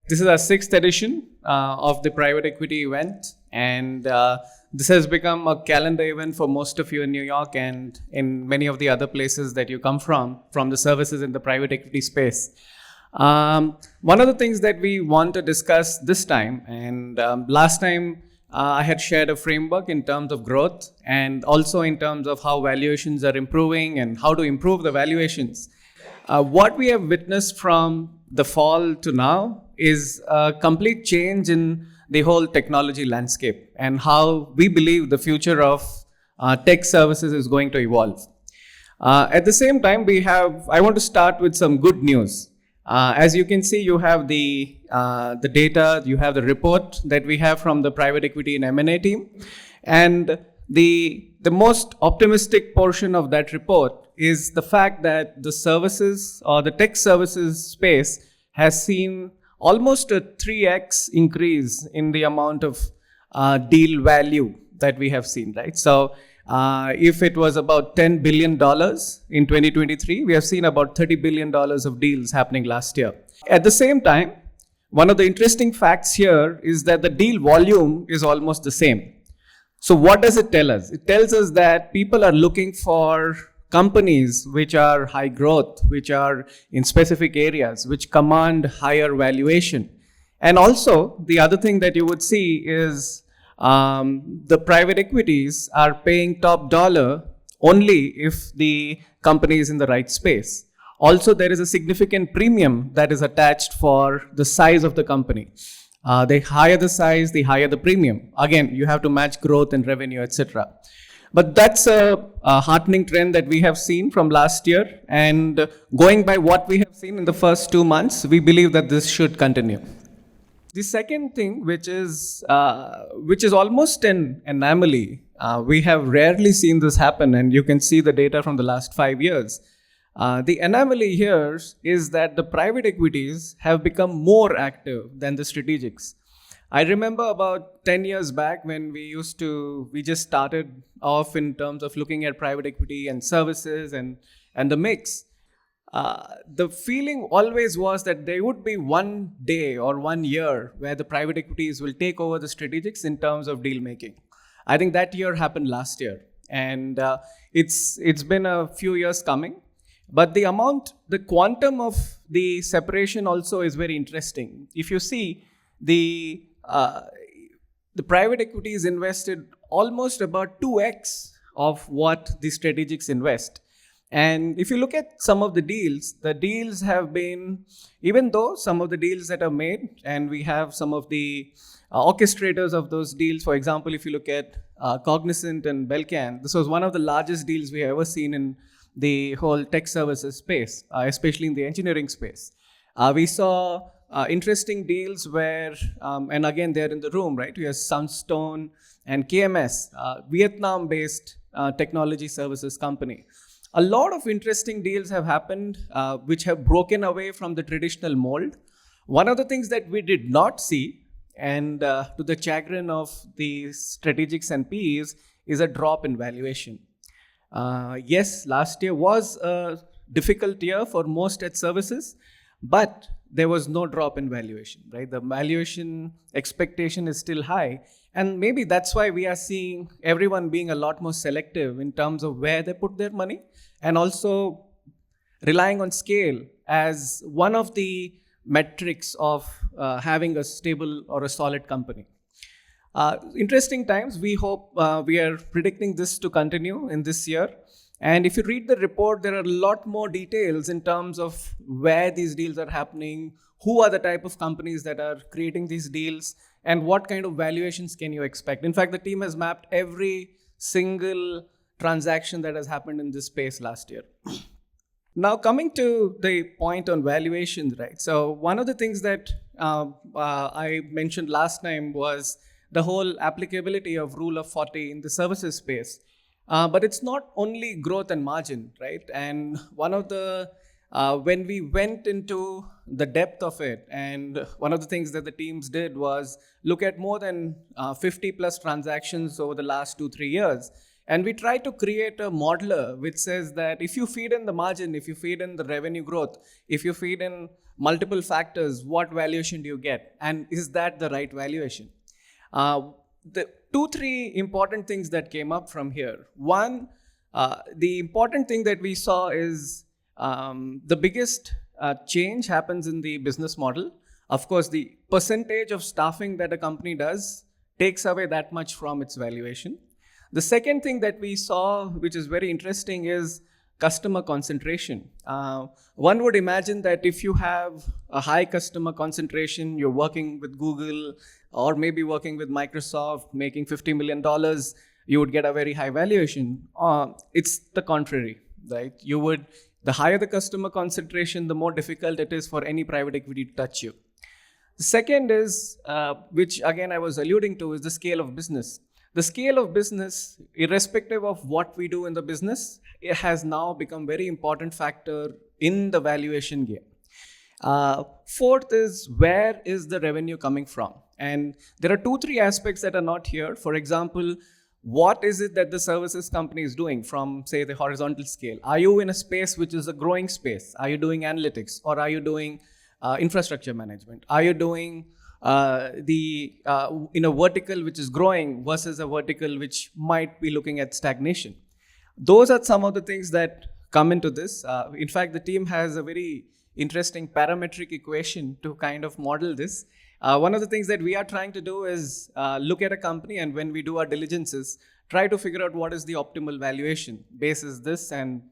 This is our sixth edition of the private equity event, and this has become a calendar event for most of you in New York and in many of the other places that you come from the services in the private equity space. One of the things that we want to discuss this time, and last time I had shared a framework in terms of growth and also in terms of how valuations are improving and how to improve the valuations. What we have witnessed from the fall to now is a complete change in the whole technology landscape and how we believe the future of tech services is going to evolve. At the same time, I want to start with some good news. As you can see, you have the data, you have the report that we have from the private equity and M&A team. And the most optimistic portion of that report is the fact that the services or the tech services space has seen almost a 3x increase in the amount of deal value that we have seen, right? So if it was about $10 billion in 2023, we have seen about $30 billion of deals happening last year. At the same time, one of the interesting facts here is that the deal volume is almost the same. So what does it tell us? It tells us that people are looking for companies which are high growth, which are in specific areas, which command higher valuation. And also, the other thing that you would see is the private equities are paying top dollar only if the company is in the right space. Also, there is a significant premium that is attached for the size of the company. The higher the size, the higher the premium. Again, you have to match growth and revenue, etc. But that's a heartening trend that we have seen from last year. And going by what we have seen in the first 2 months, we believe that this should continue. The second thing, which is almost an anomaly, we have rarely seen this happen, and you can see the data from the last 5 years. The anomaly here is that the private equities have become more active than the strategics. I remember about 10 years back when we just started off in terms of looking at private equity and services and the mix. The feeling always was that there would be one day or 1 year where the private equities will take over the strategics in terms of deal making. I think that year happened last year, and it's been a few years coming. But the quantum of the separation also is very interesting. If you see, the private equities invested almost about 2x of what the strategics invest. And if you look at some of the deals have been, even though some of the deals that are made, and we have some of the orchestrators of those deals, for example, if you look at Cognizant and Belcan, this was one of the largest deals we have ever seen in the whole tech services space, especially in the engineering space. We saw interesting deals where, and again, they're in the room, right? We have Sunstone and KMS, Vietnam-based technology services company. A lot of interesting deals have happened, which have broken away from the traditional mold. One of the things that we did not see, and to the chagrin of the strategics and PEs, is a drop in valuation. Yes, last year was a difficult year for most tech services, but there was no drop in valuation, right? The valuation expectation is still high. And maybe that's why we are seeing everyone being a lot more selective in terms of where they put their money, and also relying on scale as one of the metrics of having a stable or a solid company. Interesting times. We hope we are predicting this to continue in this year. And if you read the report, there are a lot more details in terms of where these deals are happening, who are the type of companies that are creating these deals, and what kind of valuations can you expect. In fact, the team has mapped every single transaction that has happened in this space last year. Now, coming to the point on valuations, right? So one of the things that I mentioned last time was the whole applicability of Rule of 40 in the services space. But it's not only growth and margin, right? And one of the, when we went into the depth of it, and one of the things that the teams did was look at more than 50 plus transactions over the last 2-3 years. And we try to create a modeler which says that if you feed in the margin, if you feed in the revenue growth, if you feed in multiple factors, what valuation do you get? And is that the right valuation? The 2-3 important things that came up from here. One, the important thing that we saw is the biggest change happens in the business model. Of course, the percentage of staffing that a company does takes away that much from its valuation. The second thing that we saw, which is very interesting, is customer concentration. One would imagine that if you have a high customer concentration, you're working with Google or maybe working with Microsoft, making $50 million, you would get a very high valuation. It's the contrary, right? The higher the customer concentration, the more difficult it is for any private equity to touch you. The second is, which again I was alluding to, is the scale of business. The scale of business, irrespective of what we do in the business, it has now become very important factor in the valuation game. Fourth is, where is the revenue coming from? And there are 2-3 aspects that are not here. For example, what is it that the services company is doing from, say, the horizontal scale? Are you in a space which is a growing space? Are you doing analytics, or are you doing infrastructure management? Are you doing in a vertical which is growing versus a vertical which might be looking at stagnation? Those are some of the things that come into this. In fact, the team has a very interesting parametric equation to kind of model this. One of the things that we are trying to do is look at a company, and when we do our diligences, try to figure out what is the optimal valuation basis this and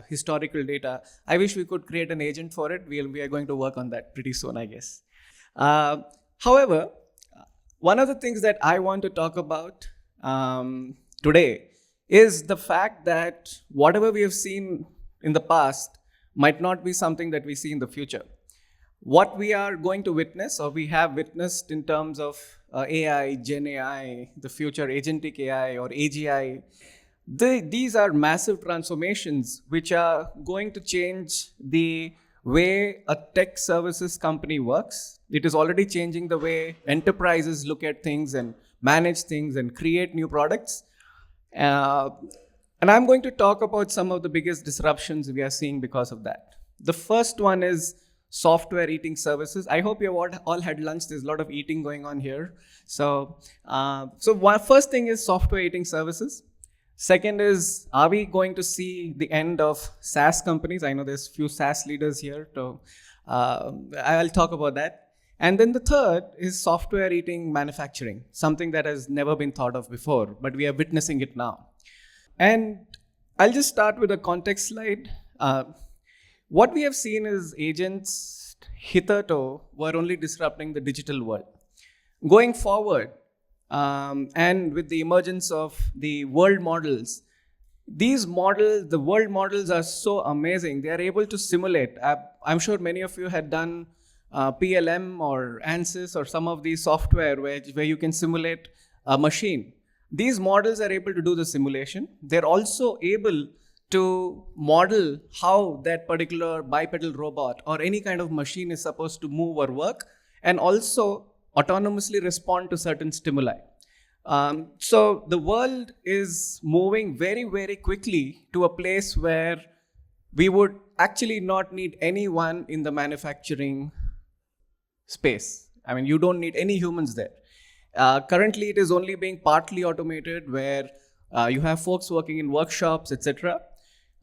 historical data. I wish we could create an agent for it. We are going to work on that pretty soon, I guess. However, one of the things that I want to talk about today is the fact that whatever we have seen in the past might not be something that we see in the future. What we are going to witness, or we have witnessed in terms of AI, Gen AI, the future agentic AI or AGI, these are massive transformations which are going to change the way a tech services company works. It is already changing the way enterprises look at things and manage things and create new products. And I'm going to talk about some of the biggest disruptions we are seeing because of that. The first one is software eating services. I hope you all had lunch. There's a lot of eating going on here. So first thing is software eating services. Second is, are we going to see the end of SaaS companies? I know there's few SaaS leaders here, so I'll talk about that. And then the third is software eating manufacturing, something that has never been thought of before, but we are witnessing it now. And I'll just start with a context slide. What we have seen is agents hitherto were only disrupting the digital world. Going forward, and with the emergence of the world models, the world models are so amazing. They are able to simulate. I'm sure many of you had done PLM or ANSYS or some of these software where you can simulate a machine. These models are able to do the simulation. They're also able to model how that particular bipedal robot or any kind of machine is supposed to move or work, and also autonomously respond to certain stimuli. So the world is moving very, very quickly to a place where we would actually not need anyone in the manufacturing space. I mean, you don't need any humans there. Currently, it is only being partly automated, where you have folks working in workshops, etc.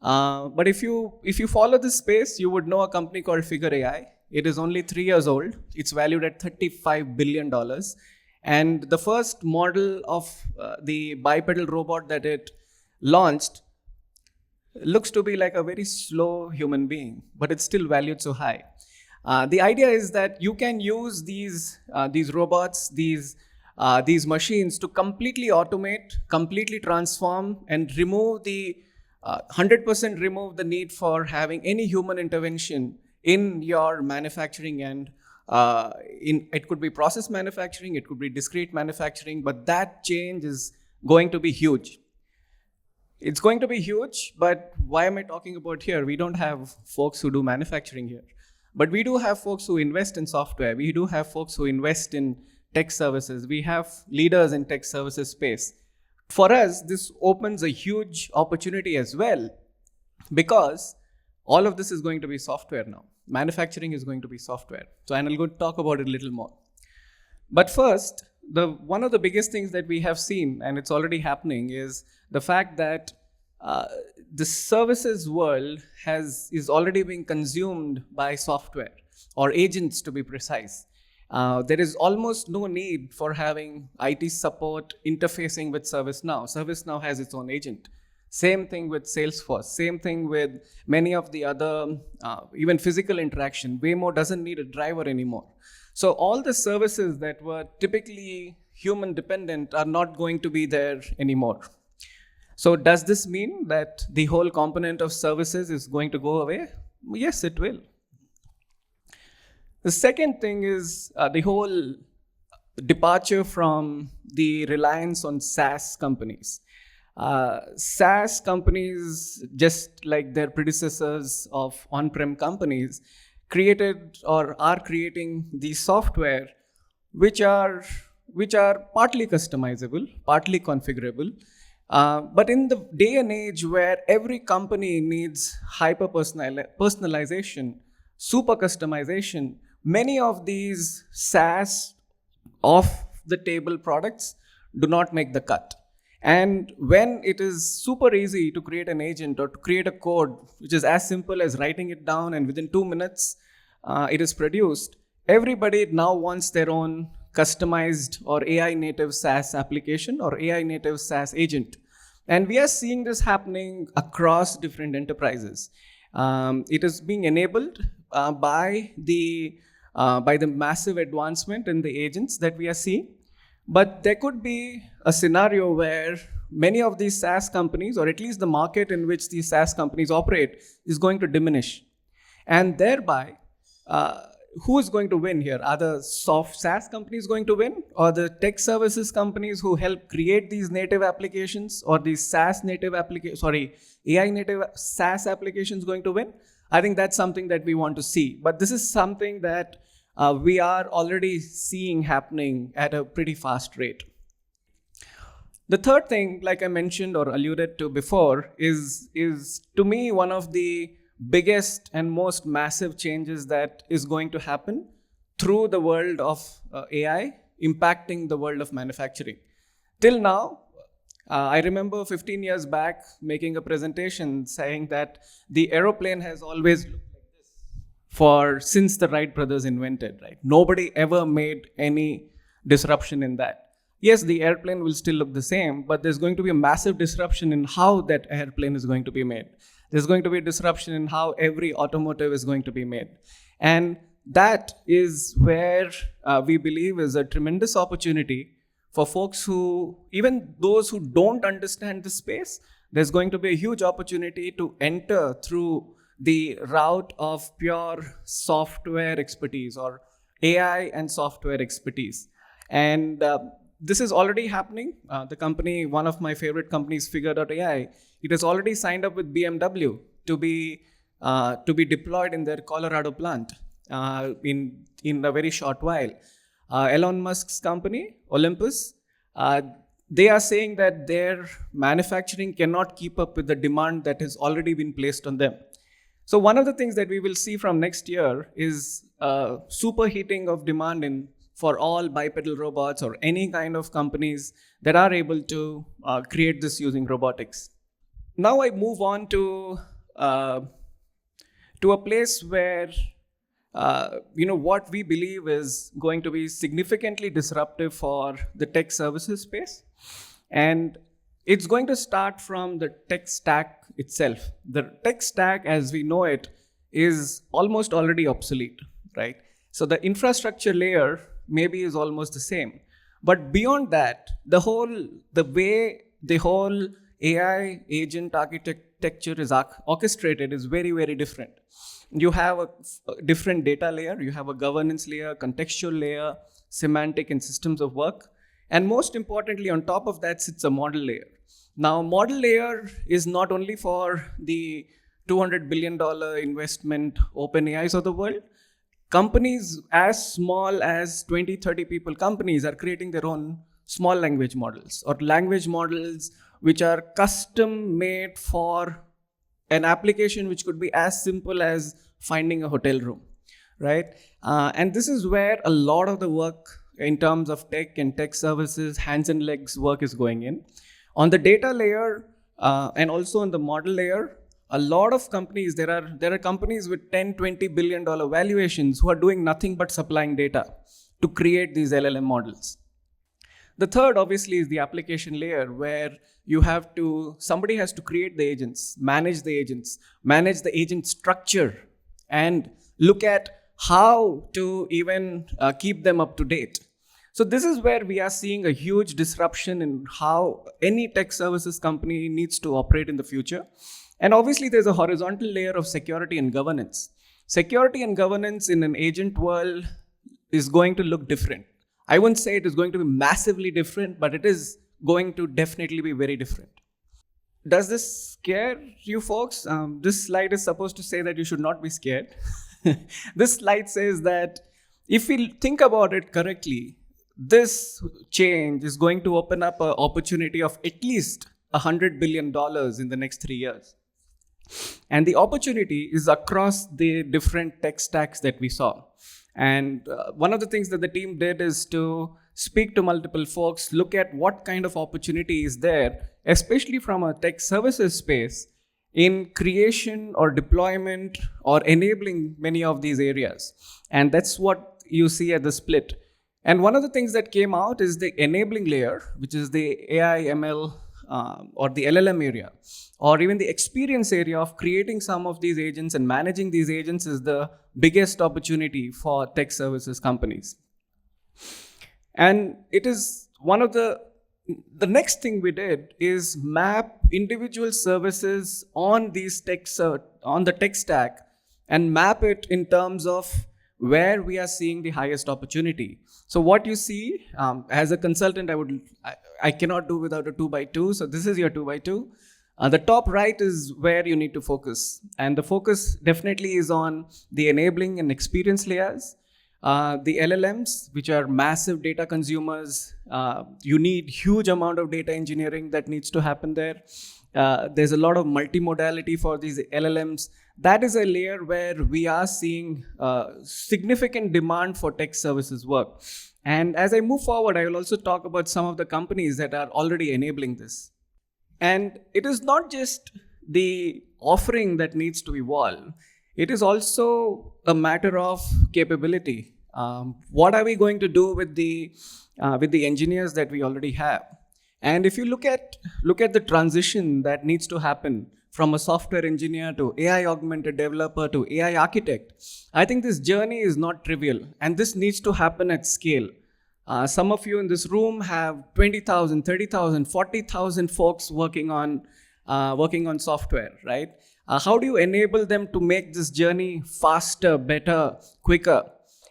But if you follow this space, you would know a company called Figure AI. It is only 3 years old. It's valued at $35 billion. And the first model of the bipedal robot that it launched looks to be like a very slow human being, but it's still valued so high. The idea is that you can use these robots, these machines to completely automate, completely transform, and remove 100% remove the need for having any human intervention in your manufacturing. And it could be process manufacturing, it could be discrete manufacturing, but that change is going to be huge. It's going to be huge, but why am I talking about here? We don't have folks who do manufacturing here, but we do have folks who invest in software. We do have folks who invest in tech services. We have leaders in tech services space. For us, this opens a huge opportunity as well, because all of this is going to be software now. manufacturing is going to be software. And I'll go talk about it a little more. But first, one of the biggest things that we have seen, and it's already happening, is the fact that the services world is already being consumed by software, or agents to be precise. There is almost no need for having IT support interfacing with ServiceNow. ServiceNow has its own agent. Same thing with Salesforce. Same thing with many of the other, even physical interaction. Waymo doesn't need a driver anymore. So all the services that were typically human dependent are not going to be there anymore. So does this mean that the whole component of services is going to go away? Yes, it will. The second thing is the whole departure from the reliance on SaaS companies. SaaS companies, just like their predecessors of on-prem companies, created or are creating these software which are partly customizable, partly configurable. But in the day and age where every company needs hyper-personalization, super customization, many of these SaaS off-the-table products do not make the cut. And when it is super easy to create an agent or to create a code, which is as simple as writing it down and within 2 minutes it is produced, everybody now wants their own customized or AI native SaaS application or AI native SaaS agent. And we are seeing this happening across different enterprises. It is being enabled by the massive advancement in the agents that we are seeing. But there could be a scenario where many of these SaaS companies, or at least the market in which these SaaS companies operate, is going to diminish. And thereby, who is going to win here? Are the soft SaaS companies going to win? Or the tech services companies who help create these native applications, or these SaaS native AI native SaaS applications going to win? I think that's something that we want to see. But this is something that we are already seeing happening at a pretty fast rate. The third thing, like I mentioned or alluded to before, is to me one of the biggest and most massive changes that is going to happen through the world of AI impacting the world of manufacturing. Till now, I remember 15 years back making a presentation saying that the aeroplane has always looked like this since the Wright brothers invented, right? Nobody ever made any disruption in that. Yes, the airplane will still look the same, but there's going to be a massive disruption in how that airplane is going to be made. There's going to be a disruption in how every automotive is going to be made. And that is where we believe is a tremendous opportunity for folks who, even those who don't understand the space, there's going to be a huge opportunity to enter through the route of pure software expertise or AI and software expertise. And this is already happening. The company, one of my favorite companies, Figure.ai, it has already signed up with BMW to be deployed in their Colorado plant in a very short while. Elon Musk's company, Olympus, they are saying that their manufacturing cannot keep up with the demand that has already been placed on them. So one of the things that we will see from next year is superheating of demand for all bipedal robots or any kind of companies that are able to create this using robotics. Now I move on to a place where what we believe is going to be significantly disruptive for the tech services space. And it's going to start from the tech stack itself. The tech stack as we know it is almost already obsolete, right? So the infrastructure layer maybe is almost the same. But beyond that, the way the whole AI agent architecture is orchestrated is very, very different. You have a different data layer, you have a governance layer, contextual layer, semantic and systems of work. And most importantly, on top of that sits a model layer. Now, model layer is not only for the $200 billion investment OpenAIs of the world. Companies as small as 20, 30 people companies are creating their own small language models or language models which are custom made for an application which could be as simple as finding a hotel room, right? And this is where a lot of the work in terms of tech and tech services, hands and legs work is going in. On the data layer and also on the model layer, a lot of companies, there are companies with 10, $20 billion valuations who are doing nothing but supplying data to create these LLM models. The third, obviously, is the application layer, where somebody has to create the agents, manage the agent structure, and look at how to even keep them up to date. So this is where we are seeing a huge disruption in how any tech services company needs to operate in the future. And obviously, there's a horizontal layer of security and governance. Security and governance in an agent world is going to look different. I wouldn't say it is going to be massively different, but it is going to definitely be very different. Does this scare you folks? This slide is supposed to say that you should not be scared. This slide says that if we think about it correctly, this change is going to open up an opportunity of at least $100 billion in the next 3 years. And the opportunity is across the different tech stacks that we saw. And one of the things that the team did is to speak to multiple folks, look at what kind of opportunity is there, especially from a tech services space, in creation or deployment or enabling many of these areas. And that's what you see at the split. And one of the things that came out is the enabling layer, which is the AI, ML, or the LLM area, or even the experience area of creating some of these agents and managing these agents is the biggest opportunity for tech services companies. And it is one of the next thing we did is map individual services on these on the tech stack and map it in terms of where we are seeing the highest opportunity. So what you see, as a consultant, I cannot do without a 2x2. So this is your 2x2. The top right is where you need to focus. And the focus definitely is on the enabling and experience layers. The LLMs, which are massive data consumers, you need huge amount of data engineering that needs to happen there. There's a lot of multimodality for these LLMs. That is a layer where we are seeing significant demand for tech services work. And as I move forward, I will also talk about some of the companies that are already enabling this. And it is not just the offering that needs to evolve. It is also a matter of capability. What are we going to do with the engineers that we already have? And if you look at the transition that needs to happen from a software engineer to AI augmented developer to AI architect, I think this journey is not trivial, and this needs to happen at scale. Some of you in this room have 20,000, 30,000, 40,000 folks working on software, right? How do you enable them to make this journey faster, better, quicker?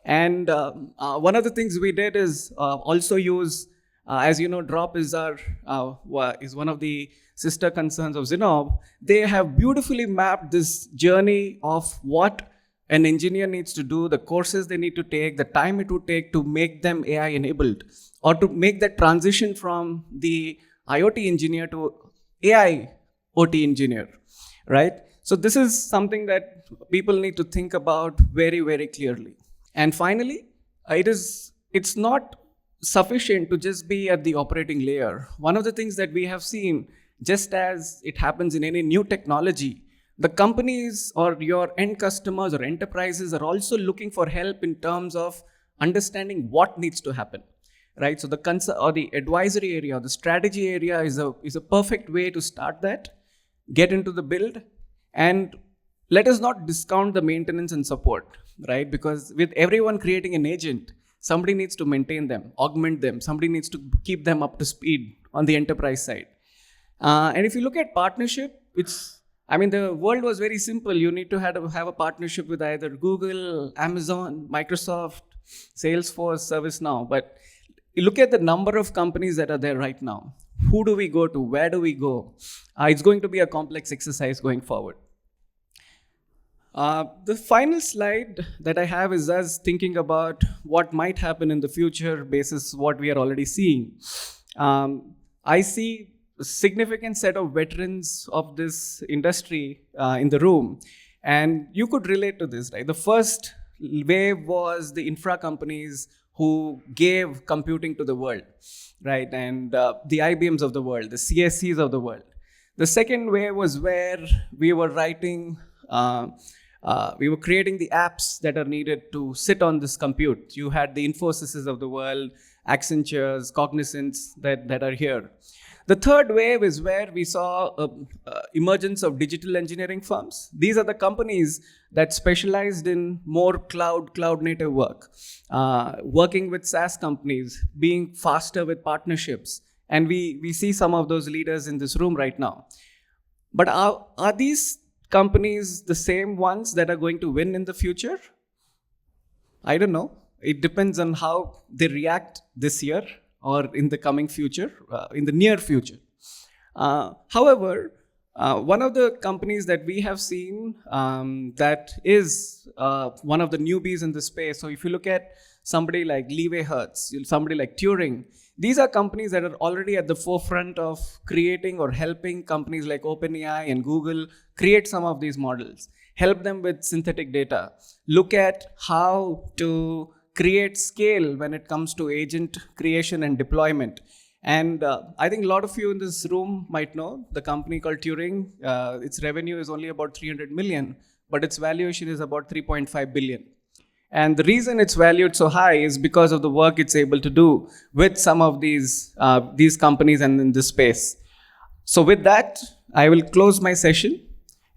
And one of the things we did is also use, as you know, Drop is one of the sister concerns of Zinnov. They have beautifully mapped this journey of what an engineer needs to do, the courses they need to take, the time it would take to make them AI enabled, or to make that transition from the IoT engineer to AI OT engineer, right? So this is something that people need to think about very, very clearly. And finally, it's not sufficient to just be at the operating layer. One of the things that we have seen, just as it happens in any new technology, the companies or your end customers or enterprises are also looking for help in terms of understanding what needs to happen, right? So the advisory area, or the strategy area is a perfect way to start that, get into the build, and let us not discount the maintenance and support, right? Because with everyone creating an agent, somebody needs to maintain them, augment them, somebody needs to keep them up to speed on the enterprise side. And if you look at partnership, the world was very simple. You need to have a partnership with either Google, Amazon, Microsoft, Salesforce, ServiceNow. But you look at the number of companies that are there right now. Who do we go to? Where do we go? It's going to be a complex exercise going forward. The final slide that I have is us thinking about what might happen in the future basis what we are already seeing. I see a significant set of veterans of this industry in the room. And you could relate to this, right? The first wave was the infra companies who gave computing to the world, right? And the IBMs of the world, the CSCs of the world. The second wave was where we were writing, we were creating the apps that are needed to sit on this compute. You had the Infosys of the world, Accentures, Cognizants that are here. The third wave is where we saw emergence of digital engineering firms. These are the companies that specialized in more cloud native work, working with SaaS companies, being faster with partnerships. And we see some of those leaders in this room right now. But are these companies the same ones that are going to win in the future? I don't know. It depends on how they react this year or in the coming future, in the near future. However, one of the companies that we have seen that is one of the newbies in the space, so if you look at somebody like Levi Hertz, somebody like Turing, these are companies that are already at the forefront of creating or helping companies like OpenAI and Google create some of these models, help them with synthetic data, look at how to create scale when it comes to agent creation and deployment. And I think a lot of you in this room might know the company called Turing. Its revenue is only about 300 million, but its valuation is about 3.5 billion. And the reason it's valued so high is because of the work it's able to do with some of these companies and in this space. So with that, I will close my session.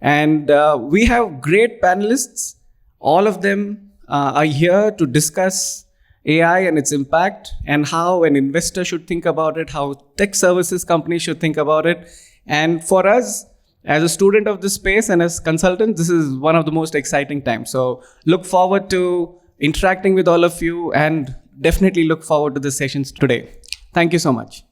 And we have great panelists. All of them are here to discuss AI and its impact and how an investor should think about it, how tech services companies should think about it. And for us, as a student of this space and as consultant, this is one of the most exciting times. So look forward to interacting with all of you and definitely look forward to the sessions today. Thank you so much.